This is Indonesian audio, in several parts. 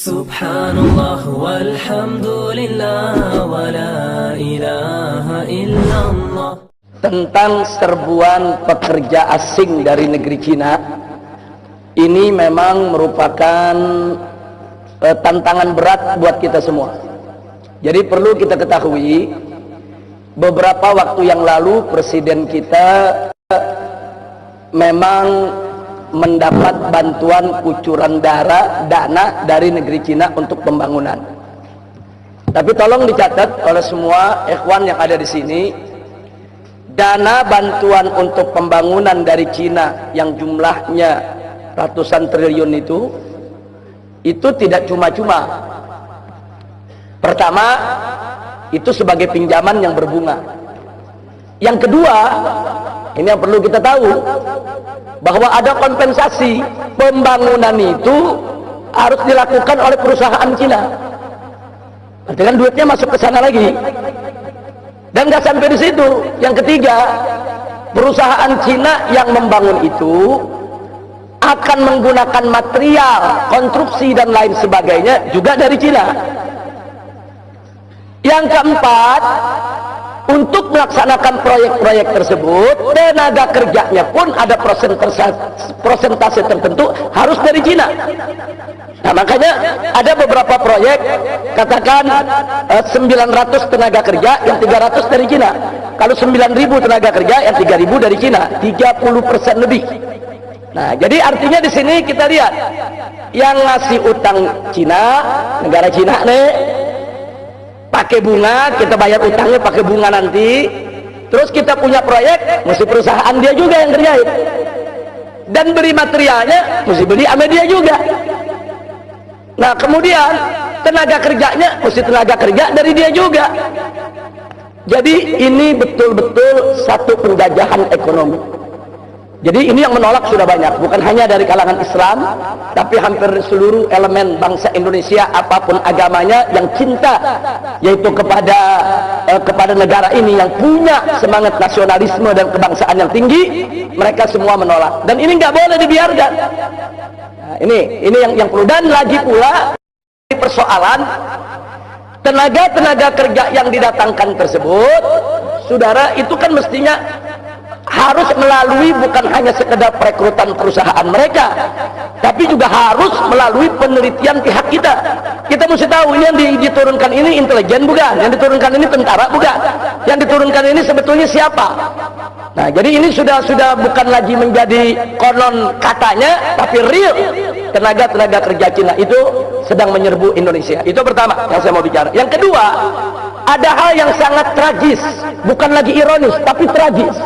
Subhanallah walhamdulillah wa la ilaha illallah. Tentang serbuan pekerja asing dari negeri Cina, ini memang merupakan tantangan berat buat kita semua. Jadi perlu kita ketahui, beberapa waktu yang lalu presiden kita memang mendapat bantuan kucuran dana dari negeri Cina untuk pembangunan. Tapi tolong dicatat oleh semua ikhwan yang ada di sini, dana bantuan untuk pembangunan dari Cina yang jumlahnya ratusan triliun itu tidak cuma-cuma. Pertama, itu sebagai pinjaman yang berbunga. Yang kedua, ini yang perlu kita tahu, bahwa ada kompensasi pembangunan itu harus dilakukan oleh perusahaan Cina. Berarti kan duitnya masuk ke sana lagi. Dan nggak sampai di situ. Yang ketiga, perusahaan Cina yang membangun itu akan menggunakan material, konstruksi dan lain sebagainya juga dari Cina. Yang keempat, untuk melaksanakan proyek-proyek tersebut, tenaga kerjanya pun ada persentase tertentu harus dari Cina. Nah, makanya ada beberapa proyek, katakan 900 tenaga kerja, yang 300 dari Cina. Kalau 9.000 tenaga kerja, yang 3.000 dari Cina, 30% lebih. Nah, jadi artinya di sini kita lihat, yang ngasih utang Cina, negara Cina nih, pakai bunga, kita bayar utangnya pakai bunga nanti. Terus kita punya proyek, mesti perusahaan dia juga yang kerjain. Dan beri materialnya, mesti beli sama dia juga. Nah, kemudian tenaga kerjanya, mesti tenaga kerja dari dia juga. Jadi ini betul-betul satu penjajahan ekonomi. Jadi ini yang menolak sudah banyak, bukan hanya dari kalangan Islam, tapi hampir seluruh elemen bangsa Indonesia apapun agamanya yang cinta, yaitu kepada negara ini, yang punya semangat nasionalisme dan kebangsaan yang tinggi, mereka semua menolak. Dan ini nggak boleh dibiarkan. Nah, ini yang perlu. Dan lagi pula persoalan tenaga kerja yang didatangkan tersebut, saudara, itu kan mestinya harus melalui bukan hanya sekedar perekrutan perusahaan mereka, tapi juga harus melalui penelitian pihak kita. Kita mesti tahu ini yang diturunkan ini intelijen bukan, yang diturunkan ini tentara bukan, yang diturunkan ini sebetulnya siapa. Nah, jadi ini sudah bukan lagi menjadi konon katanya, tapi real. Tenaga kerja Cina itu sedang menyerbu Indonesia. Itu pertama yang saya mau bicara. Yang kedua, ada hal yang sangat tragis, bukan lagi ironis, tapi tragis.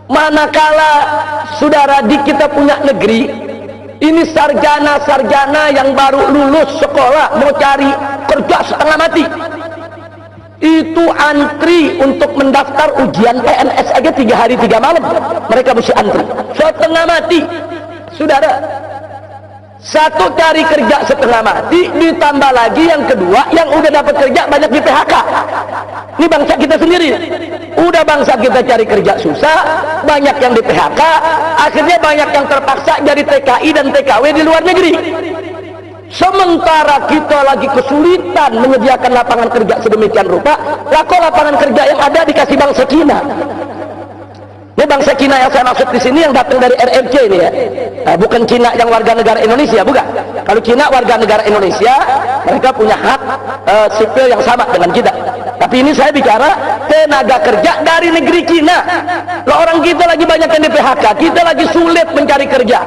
Manakala saudara di kita punya negeri ini, sarjana yang baru lulus sekolah mau cari kerja setengah mati, itu antri untuk mendaftar ujian PNS aja 3 hari 3 malam mereka mesti antri setengah mati. Saudara, satu cari kerja setengah mati, ditambah lagi yang kedua, yang udah dapat kerja banyak di PHK. Ini bangsa kita sendiri, udah bangsa kita cari kerja susah, banyak yang di PHK, akhirnya banyak yang terpaksa jadi TKI dan TKW di luar negeri. Sementara kita lagi kesulitan menyediakan lapangan kerja sedemikian rupa, kok lapangan kerja yang ada dikasih bangsa Cina. Ini bangsa Cina yang saya maksud di sini yang datang dari RRC ini ya. Nah, bukan Cina yang warga negara Indonesia, bukan. Kalau Cina warga negara Indonesia, mereka punya hak sipil yang sama dengan kita. Tapi ini saya bicara tenaga kerja dari negeri Cina. Loh, orang kita lagi banyak yang di PHK, kita lagi sulit mencari kerja.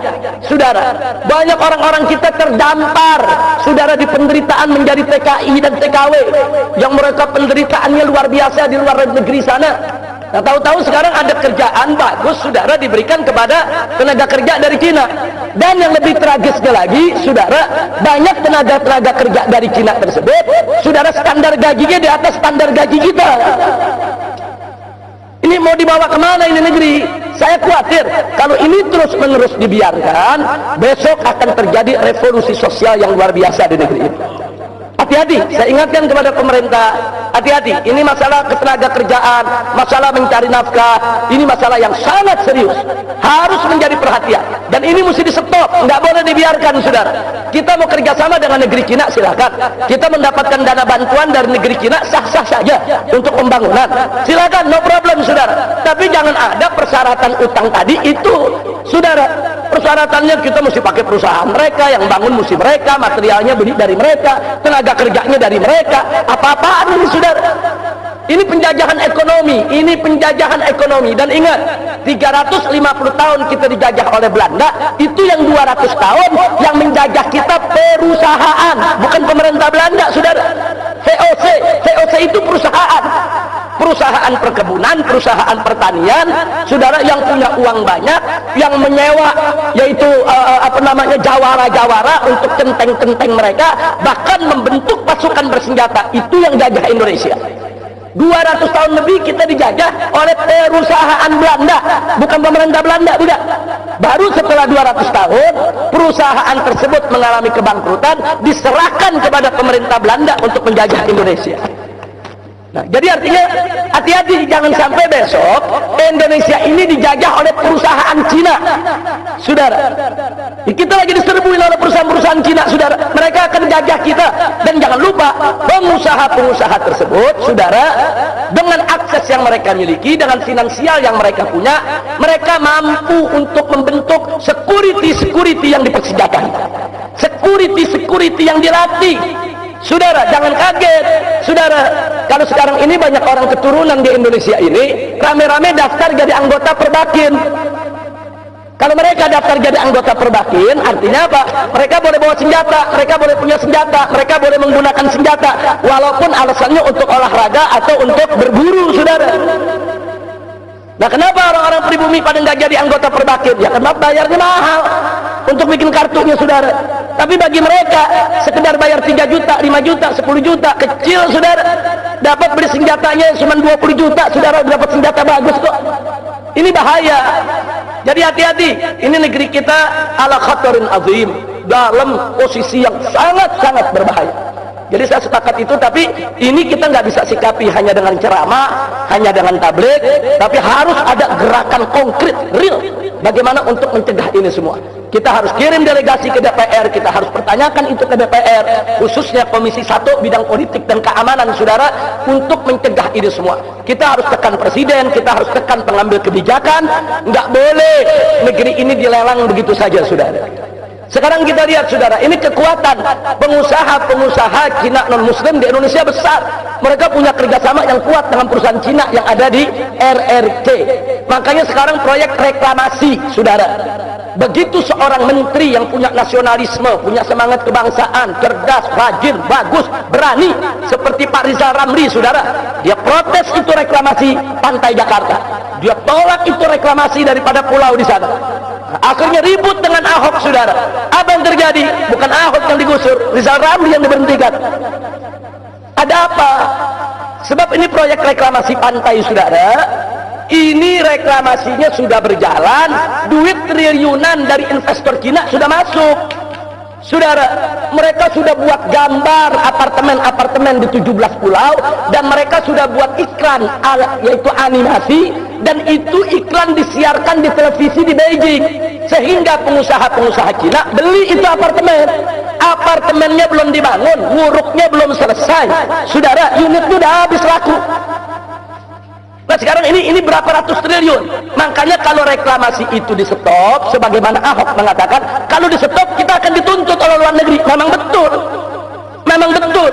Saudara, banyak orang-orang kita terdampar, saudara, di penderitaan menjadi TKI dan TKW, yang mereka penderitaannya luar biasa di luar negeri sana. Nah, tahu-tahu sekarang ada kerjaan bagus, saudara, diberikan kepada tenaga kerja dari Cina. Dan yang lebih tragisnya lagi, saudara, banyak tenaga kerja dari Cina tersebut, saudara, standar gajinya di atas standar gaji kita. Ini mau dibawa kemana ini negeri? Saya khawatir kalau ini terus-menerus dibiarkan, besok akan terjadi revolusi sosial yang luar biasa di negeri ini. hati-hati, saya ingatkan kepada pemerintah, hati-hati, ini masalah ketenaga kerjaan, masalah mencari nafkah, ini masalah yang sangat serius, harus menjadi perhatian, dan ini mesti di stop, nggak boleh dibiarkan, saudara. Kita mau kerjasama dengan negeri Cina, silakan. Kita mendapatkan dana bantuan dari negeri Cina, sah-sah saja untuk pembangunan, silakan, no problem, saudara. Tapi jangan ada persyaratan utang tadi itu, saudara. Persyaratannya kita mesti pakai perusahaan mereka, yang bangun mesti mereka, materialnya beli dari mereka, tenaga kerjanya dari mereka. Apa-apaan ini, saudara? Ini penjajahan ekonomi, ini penjajahan ekonomi. Dan ingat, 350 tahun kita dijajah oleh Belanda, itu yang 200 tahun yang menjajah kita perusahaan, bukan pemerintah Belanda, saudara. VOC, VOC itu perusahaan, perusahaan perkebunan, perusahaan pertanian, saudara, yang punya uang banyak, yang menyewa, yaitu jawara-jawara untuk centeng-centeng mereka, bahkan membentuk pasukan bersenjata. Itu yang jajah Indonesia. 200 tahun lebih kita dijajah oleh perusahaan Belanda, bukan pemerintah Belanda, tidak. Baru setelah 200 tahun perusahaan tersebut mengalami kebangkrutan, diserahkan kepada pemerintah Belanda untuk menjajah Indonesia. Nah, jadi artinya hati-hati, jangan sampai besok Indonesia ini dijajah oleh perusahaan Cina, saudara. Kita lagi diserbuin oleh perusahaan-perusahaan Cina, saudara. Mereka akan jajah kita. Dan jangan lupa, pengusaha-pengusaha tersebut, saudara, dengan akses yang mereka miliki, dengan finansial yang mereka punya, mereka mampu untuk membentuk security yang dipersenjatai, security yang dilatih. Saudara, jangan kaget, saudara. Kalau sekarang ini banyak orang keturunan di Indonesia ini rame-rame daftar jadi anggota Perbakin. Kalau mereka daftar jadi anggota Perbakin, artinya apa? Mereka boleh bawa senjata, mereka boleh punya senjata, mereka boleh menggunakan senjata, walaupun alasannya untuk olahraga atau untuk berburu, saudara. Nah, kenapa orang-orang pribumi pada nggak jadi anggota Perbakin? Ya karena bayarnya mahal untuk bikin kartunya, saudara. Tapi bagi mereka sekedar bayar 3 juta, 5 juta, 10 juta, kecil, saudara. Dapat beli senjatanya cuma 20 juta, saudara, dapat senjata bagus kok. Ini bahaya. Jadi hati-hati, ini negeri kita ala khatarin azim, dalam posisi yang sangat-sangat berbahaya. Jadi saya sepakat itu, tapi ini kita nggak bisa sikapi hanya dengan ceramah, hanya dengan tabligh, tapi harus ada gerakan konkret, real. Bagaimana untuk mencegah ini semua? Kita harus kirim delegasi ke DPR, kita harus pertanyakan itu ke DPR, khususnya Komisi 1 bidang politik dan keamanan, saudara, untuk mencegah ini semua. Kita harus tekan presiden, kita harus tekan pengambil kebijakan. Nggak boleh negeri ini dilelang begitu saja, saudara. Sekarang kita lihat, saudara, ini kekuatan pengusaha-pengusaha Cina non-Muslim di Indonesia besar. Mereka punya kerjasama yang kuat dengan perusahaan Cina yang ada di RRC. Makanya sekarang proyek reklamasi, saudara. Begitu seorang menteri yang punya nasionalisme, punya semangat kebangsaan, cerdas, rajin, bagus, berani, seperti Pak Rizal Ramli, saudara, dia protes itu reklamasi pantai Jakarta. Dia tolak itu reklamasi daripada pulau di sana. Akhirnya ribut dengan Ahok, saudara. Apa yang terjadi? Bukan Ahok yang digusur, Rizal Ramli yang diberhentikan. Ada apa? Sebab ini proyek reklamasi pantai, saudara. Ini reklamasinya sudah berjalan, duit triliunan dari investor Cina sudah masuk, saudara. Mereka sudah buat gambar apartemen-apartemen di 17 pulau, dan mereka sudah buat iklan, yaitu animasi, dan itu iklan disiarkan di televisi di Beijing, sehingga pengusaha-pengusaha Cina beli itu apartemen. Apartemennya belum dibangun, nguruknya belum selesai, saudara, unit itu udah habis laku. Nah, sekarang ini berapa ratus triliun. Makanya kalau reklamasi itu di stop, sebagaimana Ahok mengatakan, kalau di stop kita akan dituntut oleh luar negeri. Memang betul, memang betul.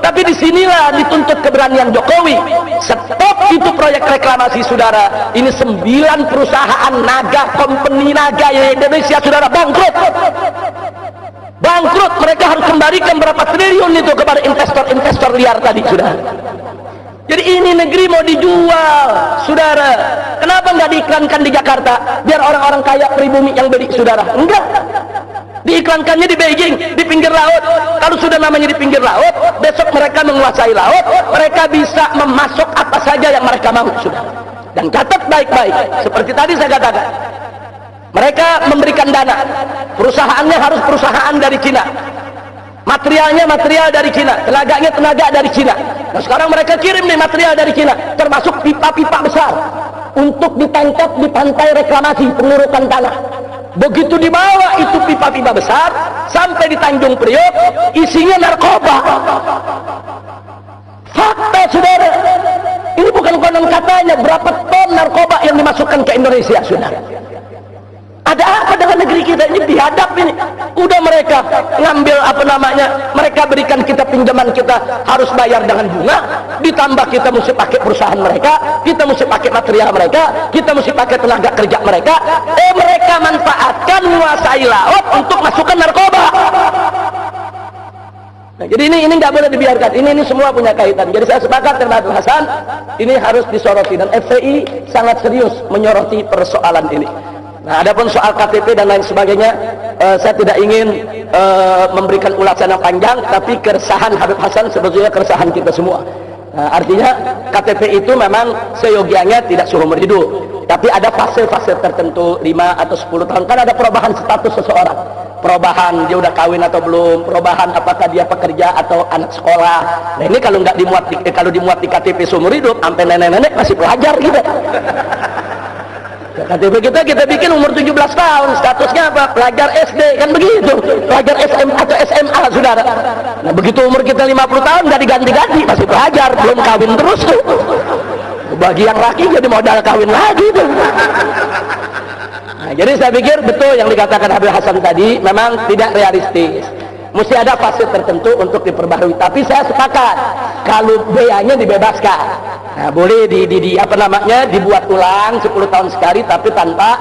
Tapi disinilah dituntut keberanian Jokowi. Stop itu proyek reklamasi, saudara. Ini 9 perusahaan naga, company naga di Indonesia, saudara, bangkrut. Bangkrut, mereka harus kembalikan berapa triliun itu kepada investor-investor liar tadi, saudara. Jadi ini negeri mau dijual, saudara. Kenapa nggak diiklankan di Jakarta biar orang-orang kaya pribumi yang beli, saudara? Enggak, diiklankannya di Beijing, di pinggir laut. Kalau sudah namanya di pinggir laut, besok mereka menguasai laut, mereka bisa memasok apa saja yang mereka mau, saudara. Dan catat baik-baik, seperti tadi saya katakan, mereka memberikan dana, perusahaannya harus perusahaan dari Cina. materialnya material dari Cina, tenaganya tenaga dari Cina. Nah sekarang mereka kirim nih material dari Cina, termasuk pipa-pipa besar untuk ditangkap di pantai reklamasi pengurukan tanah. Begitu dibawa itu pipa-pipa besar sampai di Tanjung Priok, isinya narkoba. Fakta saudara, ini bukan konon katanya, berapa ton narkoba yang dimasukkan ke Indonesia saudara. Ada apa dengan negeri kita ini? Dihadap ini udah mereka ngambil apa namanya, mereka berikan kita pinjaman, kita harus bayar dengan bunga, ditambah kita mesti pakai perusahaan mereka, kita mesti pakai material mereka, kita mesti pakai tenaga kerja mereka. Mereka manfaatkan menguasai laut untuk masukkan narkoba. Nah, jadi ini nggak boleh dibiarkan. Ini semua punya kaitan. Jadi saya sepakat dengan Habib Hasan, ini harus disoroti, dan FPI sangat serius menyoroti persoalan ini. Nah, adapun soal KTP dan lain sebagainya, saya tidak ingin memberikan ulasan yang panjang, tapi keresahan Habib Hasan sebetulnya keresahan kita semua. Nah, artinya KTP itu memang seyogianya tidak seumur hidup, tapi ada fase-fase tertentu, 5 atau 10 tahun, kan ada perubahan status seseorang, perubahan dia udah kawin atau belum, perubahan apakah dia pekerja atau anak sekolah. Nah ini kalau nggak dimuat, kalau dimuat di KTP seumur hidup, sampai nenek-nenek masih pelajar gitu. KTP kita bikin umur 17 tahun, statusnya apa? Pelajar SD, kan begitu. Pelajar SM atau SMA, saudara. Nah begitu umur kita 50 tahun nggak diganti-ganti, masih pelajar, belum kawin terus tuh. Bagi yang laki jadi modal kawin lagi tuh. Nah, jadi saya pikir betul yang dikatakan Habib Hasan tadi, memang tidak realistis. Mesti ada fase tertentu untuk diperbarui. Tapi saya sepakat kalau biayanya dibebaskan. Nah, boleh apa namanya, dibuat ulang 10 tahun sekali tapi tanpa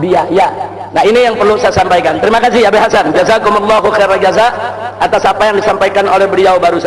biaya. Nah, ini yang perlu saya sampaikan. Terima kasih Habib Hasan. Jazakumullahu khairan jazak atas apa yang disampaikan oleh beliau barusan.